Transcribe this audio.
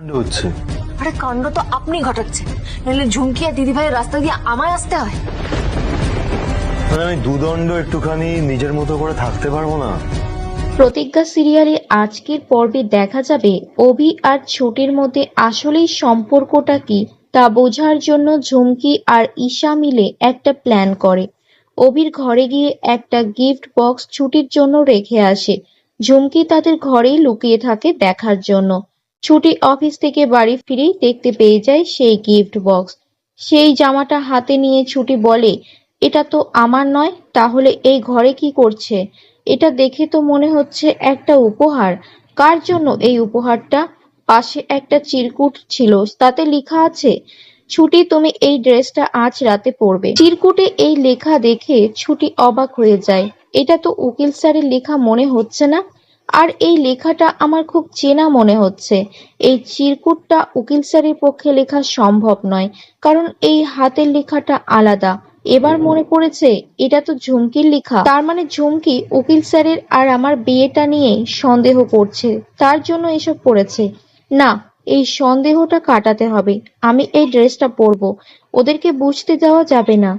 কাণ্ড হচ্ছে? আরে কাণ্ড তো আপনি ঘটাচ্ছেন, নাহলে ঝুমকি আর দিদিভাইয়ের রাস্তা দিয়ে আমায় আসতে হয়। মানে আমি দুদণ্ড একটুখানি নিজের মতো করে থাকতে পারবো না? প্রতিজ্ঞা সিরিয়ালে আজকের পর্বে দেখা যাবে অভি আর ছোটির মধ্যে আসলেই সম্পর্কটা কি তা বোঝার জন্য ঝুমকি আর ঈশা মিলে একটা প্ল্যান করে। অভির ঘরে গিয়ে একটা গিফট বক্স ছুটির জন্য রেখে আসে। ঝুমকি তাদের ঘরেই লুকিয়ে থাকে দেখার জন্য। ছুটি অফিস থেকে বাড়ি ফিরেই দেখতে পেয়ে যায় সেই গিফট বক্স। সেই জামাটা হাতে নিয়ে ছুটি বলে, এটা তো আমার নয়, তাহলে এই ঘরে কি করছে? এটা দেখে তো মনে হচ্ছে একটা উপহার। কার জন্য এই উপহারটা? পাশে একটা চিরকুট ছিল, তাতে লেখা আছে, ছুটি তুমি এই ড্রেসটা আজ রাতে পরবে। চিরকুটে এই লেখা দেখে ছুটি অবাক হয়ে যায়। এটা তো উকিল স্যারের লেখা মনে হচ্ছে না, আর এই লেখাটা আমার খুব চেনা মনে হচ্ছে। এই চিরকুটটা উকিল স্যারের পক্ষে লেখা সম্ভব নয়, কারণ এই হাতের লেখাটা আলাদা। এবার মনে পড়েছে, এটা তো ঝুমকির লেখা। তার মানে ঝুমকি উকিল স্যারের আর আমার বিয়েটা নিয়ে সন্দেহ করছে, তার জন্য এসব করেছে। না, এই সন্দেহটা কাটাতে হবে। আমি এই ড্রেসটা পরবো, ওদেরকে বুঝতে দেওয়া যাবে না।